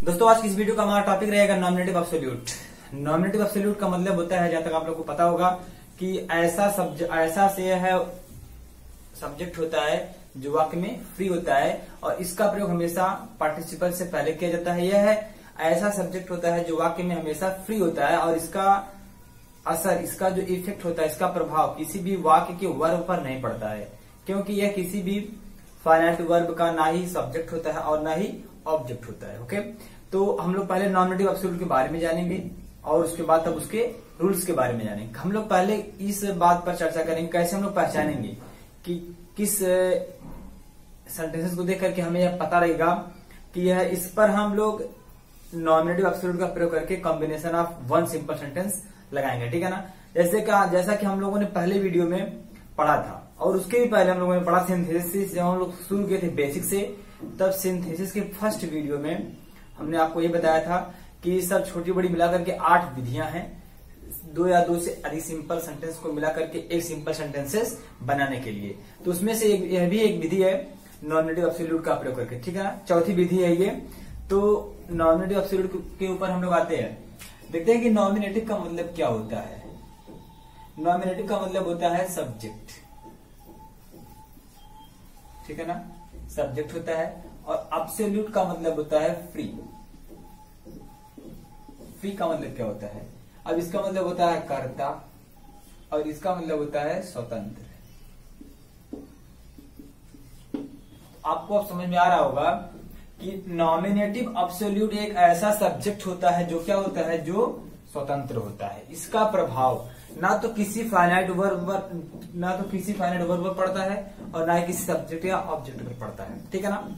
दोस्तों आज की इस वीडियो का हमारा टॉपिक रहेगा नॉमिनेटिव एब्सोल्यूट। नॉमिनेटिव एब्सोल्यूट का मतलब होता है, जहां तक आप लोग को पता होगा कि ऐसा से है सब्जेक्ट होता है जो वाक्य में फ्री होता है और इसका प्रयोग हमेशा पार्टिसिपल से पहले किया जाता है। यह है ऐसा सब्जेक्ट होता है जो वाक्य में हमेशा फ्री होता है और इसका असर, इसका जो इफेक्ट होता है, इसका प्रभाव किसी भी वाक्य के वर्ब पर नहीं पड़ता है, क्योंकि यह किसी भी फाइनाइट वर्ब का ना ही सब्जेक्ट होता है और ना ही ऑब्जेक्ट होता है। ओके, तो हम लोग पहले नॉमिनेटिव एब्सोल्यूट के बारे में जानेंगे और उसके बाद तब उसके रूल्स के बारे में जानेंगे। हम लोग पहले इस बात पर चर्चा करेंगे कैसे हम लोग पहचानेंगे कि किस सेंटेंसेस को देख करके हमें यह पता रहेगा कि यह, इस पर हम लोग नॉमिनेटिव एब्सोल्यूट का प्रयोग करके combination of one simple sentence लगाएंगे। ठीक है ना, जैसा कि हम लोगों ने पहले वीडियो में पढ़ा था और उसके भी पहले हम लोगों ने पढ़ा सिंथेसिस। जब हम लोग शुरू किए थे बेसिक से, तब सिंथेसिस के फर्स्ट वीडियो में हमने आपको ये बताया था कि सब छोटी बड़ी मिलाकर के 8 विधियां हैं, 2 या 2 से अधिक सिंपल सेंटेंस को मिलाकर के एक सिंपल सेंटेंसेस बनाने के लिए। तो उसमें से यह भी एक विधि है नॉमिनेटिव एब्सोल्यूट का प्रयोग करके। ठीक है ना, चौथी विधि है ये। तो नॉमिनेटिव एब्सोल्यूट के ऊपर हम लोग आते हैं, देखते हैं कि नॉमिनेटिव का मतलब क्या होता है। नॉमिनेटिव का मतलब होता है सब्जेक्ट। ठीक है ना, सब्जेक्ट होता है। और एब्सोल्यूट का मतलब होता है फ्री। फ्री का मतलब क्या होता है? अब इसका मतलब होता है कर्ता और इसका मतलब होता है स्वतंत्र। आपको अब समझ में आ रहा होगा कि नॉमिनेटिव एब्सोल्यूट एक ऐसा सब्जेक्ट होता है जो क्या होता है, जो स्वतंत्र होता है। इसका प्रभाव ना तो किसी फाइनाइट वर्ब पर पड़ता है और ना ही किसी सब्जेक्ट या ऑब्जेक्ट पर पड़ता है। ठीक है ना,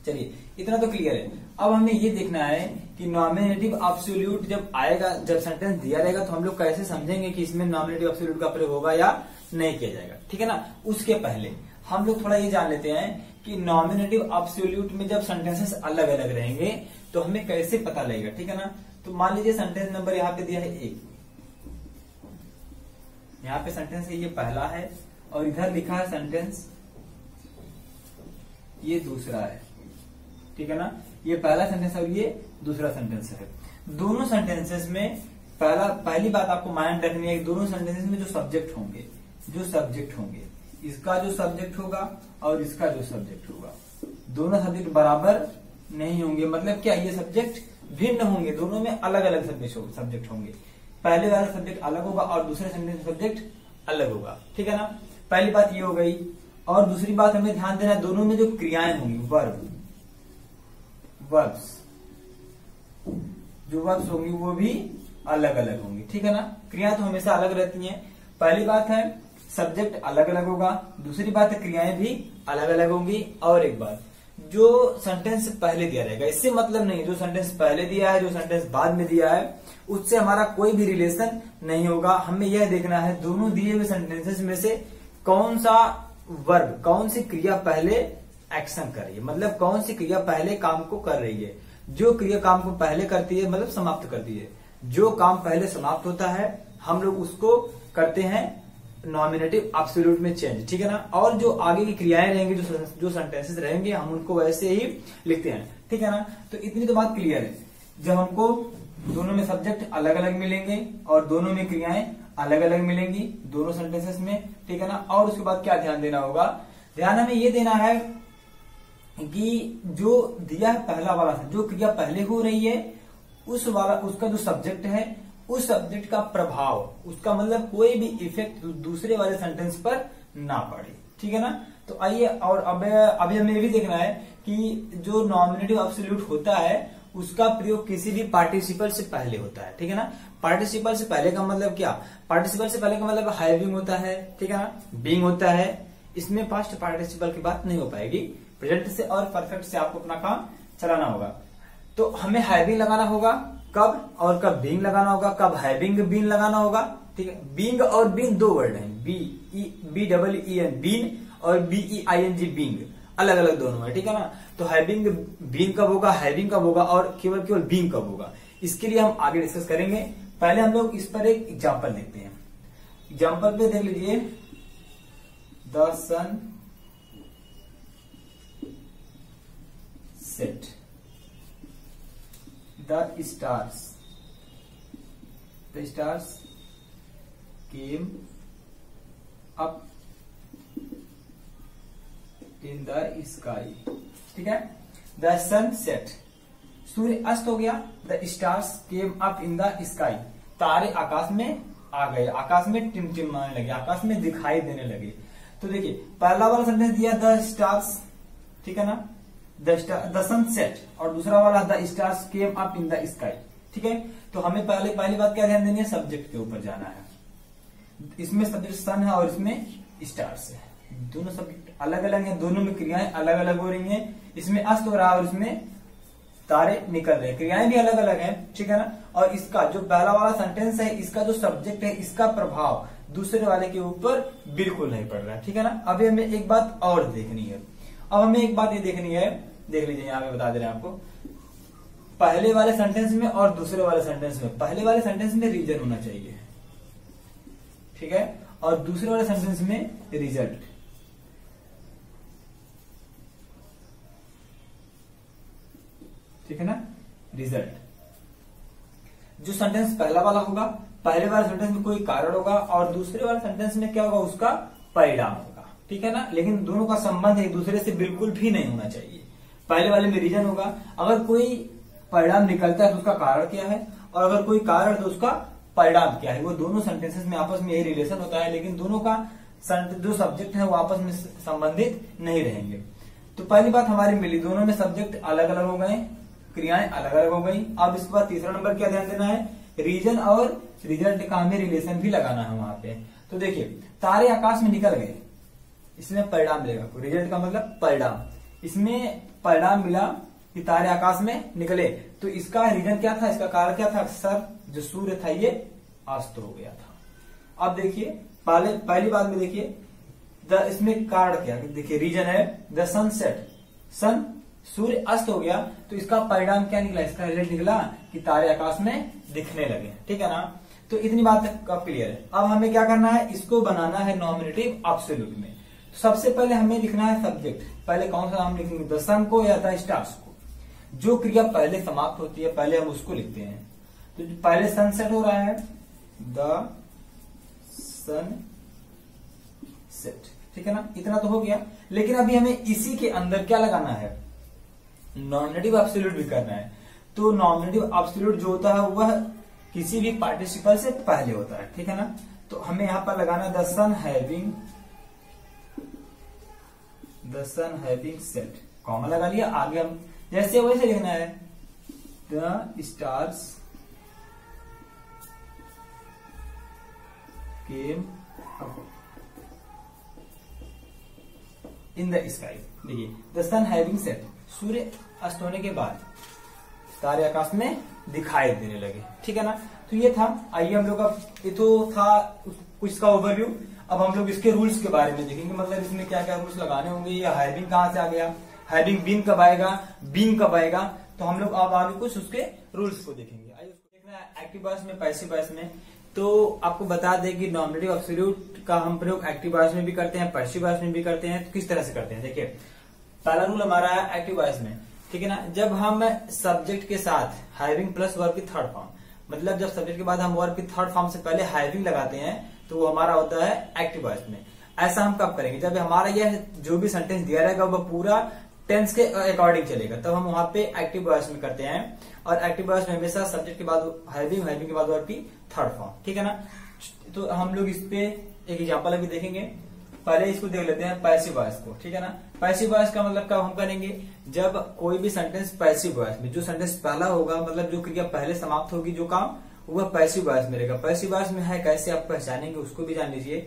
चलिए इतना तो क्लियर है। अब हमें ये देखना है कि नॉमिनेटिव एब्सोल्यूट जब आएगा, जब सेंटेंस दिया रहेगा तो हम लोग कैसे समझेंगे कि इसमें नॉमिनेटिव एब्सोल्यूट का प्रयोग होगा या नहीं किया जाएगा। ठीक है ना, उसके पहले हम लोग थोड़ा ये जान लेते हैं कि नॉमिनेटिव एब्सोल्यूट में जब सेंटेंसेस अलग अलग रहेंगे तो हमें कैसे पता लगेगा। ठीक है ना, तो मान लीजिए सेंटेंस नंबर यहाँ पे दिया है 1, यहाँ पे सेंटेंस है, ये पहला है और इधर लिखा है सेंटेंस ये दूसरा है। ठीक है ना, ये पहला सेंटेंस और ये दूसरा सेंटेंस है। दोनों सेंटेंसेस में पहली बात आपको माइंड रखनी है कि दोनों सेंटेंसेस में जो सब्जेक्ट होंगे, इसका जो सब्जेक्ट होगा और इसका जो सब्जेक्ट होगा, दोनों सब्जेक्ट बराबर नहीं होंगे। मतलब क्या, ये सब्जेक्ट भिन्न होंगे, दोनों में अलग अलग सब्जेक्ट होंगे। पहले वाला सब्जेक्ट अलग होगा और दूसरे सेंटेंस सब्जेक्ट अलग होगा। ठीक है ना, पहली बात ये हो गई। और दूसरी बात हमें ध्यान देना है, दोनों में जो क्रियाएं होंगी, वर्ब्स होंगी वो भी अलग अलग होंगी। ठीक है ना, क्रियाएं तो हमेशा अलग रहती हैं। पहली बात है सब्जेक्ट अलग अलग होगा, दूसरी बात है क्रियाएं भी अलग अलग होंगी। और एक बात, जो सेंटेंस पहले दिया रहेगा, इससे मतलब नहीं जो सेंटेंस पहले दिया है, जो सेंटेंस बाद में दिया है, उससे हमारा कोई भी रिलेशन नहीं होगा। हमें यह देखना है दोनों दिए हुए सेंटेंसेस में से कौन सा वर्ब, कौन सी क्रिया पहले एक्शन कर रही है, मतलब कौन सी क्रिया पहले काम को कर रही है। जो क्रिया काम को पहले करती है मतलब समाप्त करती है, जो काम पहले समाप्त होता है हम लोग उसको करते हैं नॉमिनेटिव एब्सोल्यूट में चेंज। ठीक है ना, और जो आगे की क्रियाएं रहेंगी, जो सेंटेंसेस रहेंगे, हम उनको वैसे ही लिखते हैं। ठीक है ना, तो इतनी तो बात क्लियर है। जब हमको दोनों में सब्जेक्ट अलग अलग मिलेंगे और दोनों में क्रियाएं अलग अलग मिलेंगी दोनों सेंटेंसेस में। ठीक है ना, और उसके बाद क्या ध्यान देना होगा, ध्यान हमें ये देना है कि जो दिया है पहला वाला, जो क्रिया पहले हो रही है उसका जो सब्जेक्ट है, उस सब्जेक्ट का प्रभाव, उसका मतलब कोई भी इफेक्ट दूसरे वाले सेंटेंस पर ना पड़े। ठीक है ना, तो आइए, और अभी हमें ये भी देखना है कि जो नॉमिनेटिव एब्सोल्यूट होता है उसका प्रयोग किसी भी पार्टिसिपल से पहले होता है। ठीक है ना, पार्टिसिपल से पहले का मतलब क्या, पार्टिसिपल से पहले का मतलब हैविंग होता है। ठीक है ना, बीइंग होता है। इसमें पास्ट पार्टिसिपल की बात नहीं हो पाएगी, प्रेजेंट से और परफेक्ट से आपको अपना काम चलाना होगा। तो हमें हैविंग लगाना होगा कब, और कब बीइंग लगाना होगा, कब हैविंग बीन लगाना होगा। ठीक है, बीइंग और बीन दो वर्ड हैं, BEEN बीन और BEING बीइंग, अलग अलग दोनों है। ठीक है ना, तो हैविंग बीन कब होगा, हैविंग कब होगा और केवल बीइंग कब होगा, इसके लिए हम आगे डिस्कस करेंगे। पहले हम लोग इस पर एक एग्जांपल देखते हैं। एग्जांपल पे देख लीजिए, the sun set. The stars came up in the sky. ठीक है, द सन सेट, सूर्य अस्त हो गया। The stars came up in the sky, तारे आकाश में आ गए, आकाश में टिमटिमाने लगे, आकाश में दिखाई देने लगे। तो देखिए पहला वाला सेंटेंस दिया द स्टार्स, ठीक है ना, द सन सेट, और दूसरा वाला the stars came up in the sky. ठीक है, तो हमें पहली बात क्या ध्यान देनी है, सब्जेक्ट के ऊपर जाना है। इसमें सब्जेक्ट सन है और इसमें स्टार्स है, दोनों सब्जेक्ट अलग अलग हैं, दोनों में क्रियाएं अलग अलग हो रही हैं। इसमें अस्त हो रहा है और इसमें तारे निकल रहे हैं, क्रियाएं भी अलग अलग हैं। ठीक है ना, और इसका जो पहला वाला सेंटेंस है, इसका जो सब्जेक्ट है, इसका प्रभाव दूसरे वाले के ऊपर बिल्कुल नहीं पड़ रहा है। ठीक है ना, अभी हमें एक बात और देखनी है। अब हमें एक बात ये देखनी है, देख लीजिए यहाँ पे बता दे रहे हैं आपको, पहले वाले सेंटेंस में और दूसरे वाले सेंटेंस में, पहले वाले सेंटेंस में रीजन होना चाहिए, ठीक है, और दूसरे वाले सेंटेंस में रिजल्ट। ठीक है ना, रिजल्ट। जो सेंटेंस पहला वाला होगा, पहले वाले सेंटेंस में कोई कारण होगा और दूसरे वाले सेंटेंस में क्या होगा, उसका परिणाम होगा। ठीक है ना, लेकिन दोनों का संबंध एक दूसरे से बिल्कुल भी नहीं होना चाहिए। पहले वाले में रीजन होगा, अगर कोई परिणाम निकलता है तो उसका कारण क्या है, और अगर कोई कारण तो उसका परिणाम क्या है। वो दोनों सेंटेंसेस में आपस में यही रिलेशन होता है, लेकिन दोनों का जो सब्जेक्ट है वो आपस में संबंधित नहीं रहेंगे। तो पहली बात हमारी मिली, दोनों में सब्जेक्ट अलग अलग हो गए, क्रियाएं अलग अलग हो गई। अब इसके बाद तीसरा नंबर क्या ध्यान देना है, रीजन और रिजल्ट का हमें रिलेशन भी लगाना है वहां पे। तो देखिए तारे आकाश में निकल गए, इसमें परिणाम मिलेगा, रिजल्ट का मतलब परिणाम। इसमें परिणाम मिला कि तारे आकाश में निकले, तो इसका रीजन क्या था, इसका कारण क्या था, सर जो सूर्य था ये अस्त हो गया था। अब देखिए पहली बात में देखिए इसमें कारण क्या, देखिए रीजन है द सन सेट, सन सूर्य अस्त हो गया, तो इसका परिणाम क्या निकला, इसका रिजल्ट निकला कि तारे आकाश में दिखने लगे। ठीक है ना, तो इतनी बात कब क्लियर है। अब हमें क्या करना है, इसको बनाना है नॉमिनेटिव एब्सोल्यूट में। सबसे पहले हमें लिखना है सब्जेक्ट, पहले कौन सा नाम लिखेंगे, द सन को या द स्टार्स को। जो क्रिया पहले समाप्त होती है पहले हम उसको लिखते हैं। तो पहले सनसेट हो रहा है, द सन सेट। ठीक है ना, इतना तो हो गया, लेकिन अभी हमें इसी के अंदर क्या लगाना है, नॉमिनेटिव एब्सोल्यूट भी करना है। तो नॉमिनेटिव एब्सोल्यूट जो होता है वह किसी भी पार्टिसिपल से पहले होता है। ठीक है ना, तो हमें यहां पर लगाना the sun having set, comma लगा लिया। आगे हम जैसे वैसे लिखना है, the stars came in the sky. देखिए द सन हैविंग सेट, सूर्य अस्त होने के बाद तारे आकाश में दिखाई देने लगे। ठीक है ना, तो ये था। आइए हम लोग का ये तो था कुछ इसका ओवरव्यू। अब हम लोग इसके रूल्स के बारे में देखेंगे, मतलब इसमें क्या क्या रूल्स लगाने होंगे। ये हैविंग कहां से आ गया, हैविंग बीन कब आएगा, बीइंग कब आएगा, तो हम लोग अब आगे कुछ उसके रूल्स को देखेंगे। आइए उसको देखना है एक्टिव वॉइस में, पैसिव वॉइस में। तो आपको बता दें कि नॉमिनेटिव एब्सोल्यूट का हम प्रयोग एक्टिव वॉइस में भी करते हैं, पैसिव वॉइस में भी करते हैं। तो किस तरह से करते हैं, देखिए पहला रूल हमारा है एक्टिव वॉइस में। ठीक है ना, जब हम सब्जेक्ट के साथ हैविंग प्लस वर्ब की थर्ड फॉर्म, मतलब जब सब्जेक्ट के बाद हम वर्ब की थर्ड फॉर्म से पहले हैविंग लगाते हैं तो वो हमारा होता है एक्टिव वॉइस में। ऐसा हम कब करेंगे, जब हमारा यह जो भी सेंटेंस दिया रहेगा वह पूरा टेंस के अकॉर्डिंग चलेगा, तब हम वहां पे एक्टिव वॉइस में करते हैं। और एक्टिव वॉइस में हमेशा सब्जेक्ट के बाद हैविंग, हैविंग के बाद वर्ब की थर्ड फॉर्म। ठीक है ना, तो हम लोग इस पे एक एग्जांपल अभी देखेंगे। पहले इसको देख लेते हैं पैसिव वॉइस को। ठीक है ना, पैसिव वॉइस का मतलब क्या हम करेंगे, जब कोई भी सेंटेंस पैसिव वॉइस में, जो सेंटेंस पहला होगा मतलब जो क्रिया पहले समाप्त होगी, जो काम वह पैसिव वॉइस में रहेगा। पैसिव वॉइस में है कैसे आप पहचानेंगे उसको भी जान लीजिए।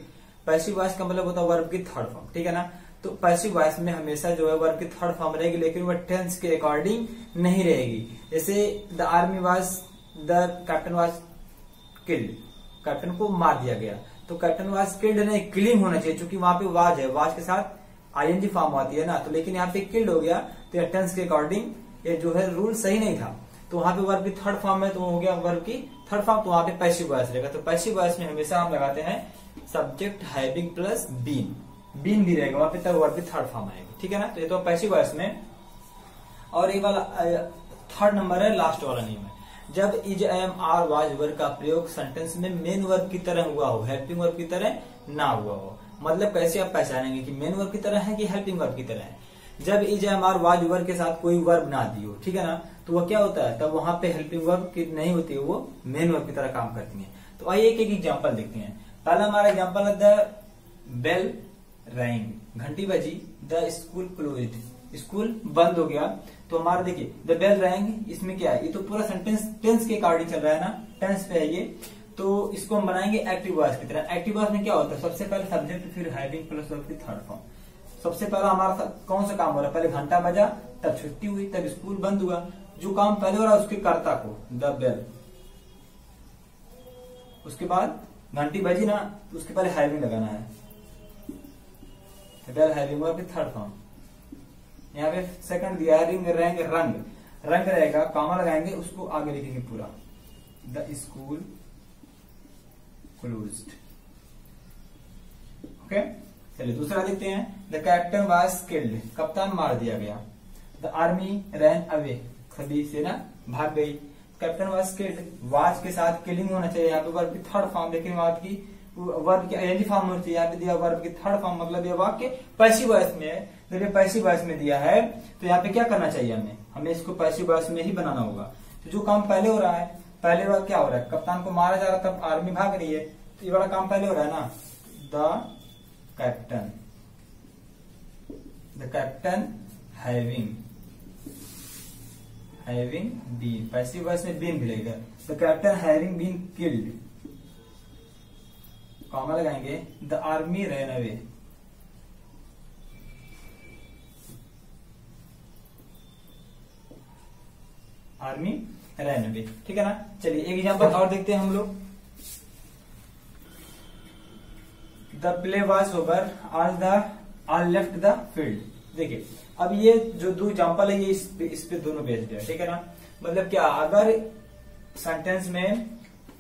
पैसिव वॉइस का मतलब होता है वर्ब की थर्ड फॉर्म। ठीक है ना, तो पैसिव वॉइस में हमेशा जो है वर्ब की थर्ड फॉर्म रहेगी, लेकिन वह टेंस के अकॉर्डिंग नहीं रहेगी। जैसे the army was, the captain was killed, captain को मार दिया गया, तो कैप्टन वाज किल्ड नहीं, किलिंग होना चाहिए, क्योंकि वहां पे वाज है, वाज के साथ आईएनजी फॉर्म आती है ना, तो लेकिन यहाँ पे किल्ड हो गया, तो यह टेंस के अकॉर्डिंग ये जो है रूल सही नहीं था। तो वहां पे वर्ब की थर्ड फॉर्म है, तो हो गया वर्ब की थर्ड फॉर्म, तो वहां पे पैसिव वॉइस रहेगा। तो पैसिव वॉइस में हमेशा हम लगाते हैं subject having plus been, been भी रहेगा वहां पे, तब वर्ब की थर्ड फॉर्म आएगी। ठीक है ना, तो ये तो पैसिव वॉइस में। और ये वाला थर्ड नंबर है, लास्ट वाला नियम है, जब is am are was verb का प्रयोग सेंटेंस में मेन वर्ब की तरह हुआ हो, हेल्पिंग वर्ब की तरह ना हुआ हो। मतलब कैसे आप पहचानेंगे कि मेन वर्ब की तरह है कि हेल्पिंग वर्ब की तरह है? जब is am are was verb के साथ कोई वर्ब ना दी हो, ठीक है ना, तो वो क्या होता है, तब वहां पे हेल्पिंग वर्ब की नहीं होती है, वो मेन वर्ब की तरह काम करती है। तो आइए एक एक एग्जाम्पल देखते हैं। पहला हमारा एग्जाम्पल है द बेल रैंग, घंटी बजी, द स्कूल क्लोज्ड, स्कूल बंद हो गया। तो हमारा देखिए द बेल रैंग, इसमें क्या है, ये तो पूरा सेंटेंस टेंस के अकॉर्डिंग चल रहा है ना, टेंस पे है ये, तो इसको हम बनाएंगे एक्टिव वॉइस की तरह। एक्टिव वॉइस में क्या होता है, सबसे पहले सब्जेक्ट फिर हैविंग प्लस वर्ब की थर्ड फॉर्म। सबसे पहला हमारा कौन सा काम हो रहा है, पहले घंटा बजा, तब छुट्टी हुई, तब स्कूल बंद हुआ। जो काम पहले हो रहा है उसके कर्ता को द बेल, उसके बाद घंटी बजी ना, उसके पहले हैविंग लगाना है, बेल हैविंग वर्ब की थर्ड फॉर्म। यहाँ पे सेकंड दिया है रिंग रैंग रंग, रंग रहेगा, कामा लगाएंगे, उसको आगे लिखेंगे पूरा, द स्कूल क्लोज्ड। ओके, चलिए दूसरा देखते हैं, द कैप्टन वाज किल्ड, कप्तान मार दिया गया। द आर्मी रैन अवे, सभी सेना भाग गई। कैप्टन वाज किल्ड, वाज के साथ किलिंग होना चाहिए, यहाँ पे वर्ब की थर्ड फॉर्म, लेकिन वर्ब की एनजी फॉर्म होती है, यहाँ पे दिया वर्ब की थर्ड फॉर्म, मतलब ये वाक्य पैसिव वॉइस में है। जब ये पैसिव वॉइस में दिया है तो यहाँ पे क्या करना चाहिए, हमें इसको पैसिव वॉइस में ही बनाना होगा। तो जो काम पहले हो रहा है, पहले बार क्या हो रहा है, कप्तान को मारा जा रहा है, तब आर्मी भाग रही है, तो ये बड़ा काम पहले हो रहा है ना, the captain having been, passive voice में बीन मिलेगा, the captain having been killed, comma लगाएंगे, the army ran away, army ran away, ठीक है ना। चलिए एक एग्जांपल और देखते हैं हम लोग, the play was over all left the field. देखिए अब ये जो दो एग्जांपल है ये इस पे दोनों बेस्ड है, ठीक है ना। मतलब क्या, अगर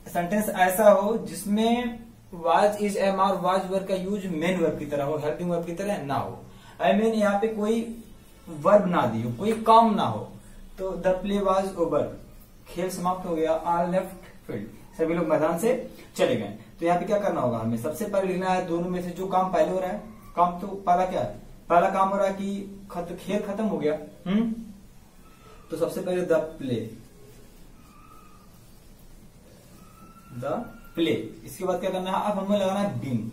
सेंटेंस ऐसा हो जिसमें was is am are was verb का यूज मेन वर्ब की तरह हो, हेल्पिंग वर्ब की तरह ना हो, आई मीन यहाँ पे कोई वर्ब ना दी हो, कोई काम ना हो, तो द प्ले वाज ओवर, खेल समाप्त हो गया, ऑल लेफ्ट फील्ड, सभी लोग मैदान से चले गए। तो यहाँ पे क्या करना होगा, हमें सबसे पहले लिखना है दोनों में से जो काम पहले हो रहा है। काम तो पहला क्या है, पहला काम हो रहा है कि खेल खत्म हो गया, तो सबसे पहले द प्ले, इसके बाद क्या करना है, अब हमें लगाना है बीन,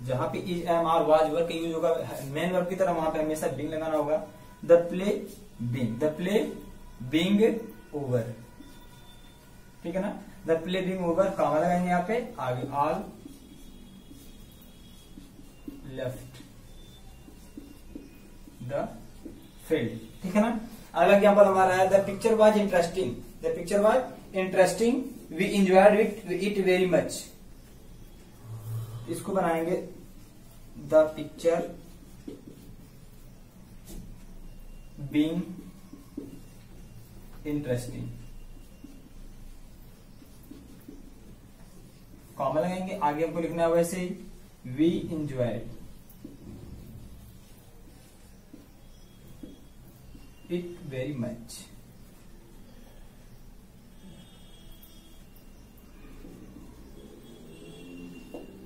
जहां पे is am are was verb का यूज होगा मेन वर्ब की तरह, वहां पे हमेशा बीन लगाना होगा, द प्ले बीइंग ओवर, ठीक है ना, द प्ले बीइंग ओवर, कामा लगाएंगे यहाँ पे, आगे ऑल लेफ्ट द फील्ड, ठीक है ना। अगला एग्जांपल हमारा है, the picture was interesting, we enjoyed it very much. इसको बनाएंगे, the picture being interesting, comma लगाएंगे, आगे हमको लिखना है वैसे ही, we enjoyed it very much.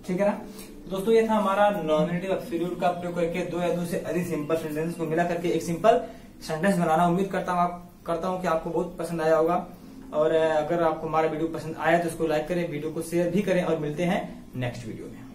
ठीक है ना दोस्तों, ये था हमारा नॉमिनेटिव एब्सोल्यूट का प्रयोग करके दो या दो से अधिक सिंपल सेंटेंस को मिला करके एक सिंपल सेंटेंस बनाना। उम्मीद करता हूं कि आपको बहुत पसंद आया होगा, और अगर आपको हमारा वीडियो पसंद आया तो उसको लाइक करें, वीडियो को शेयर भी करें, और मिलते हैं नेक्स्ट वीडियो में।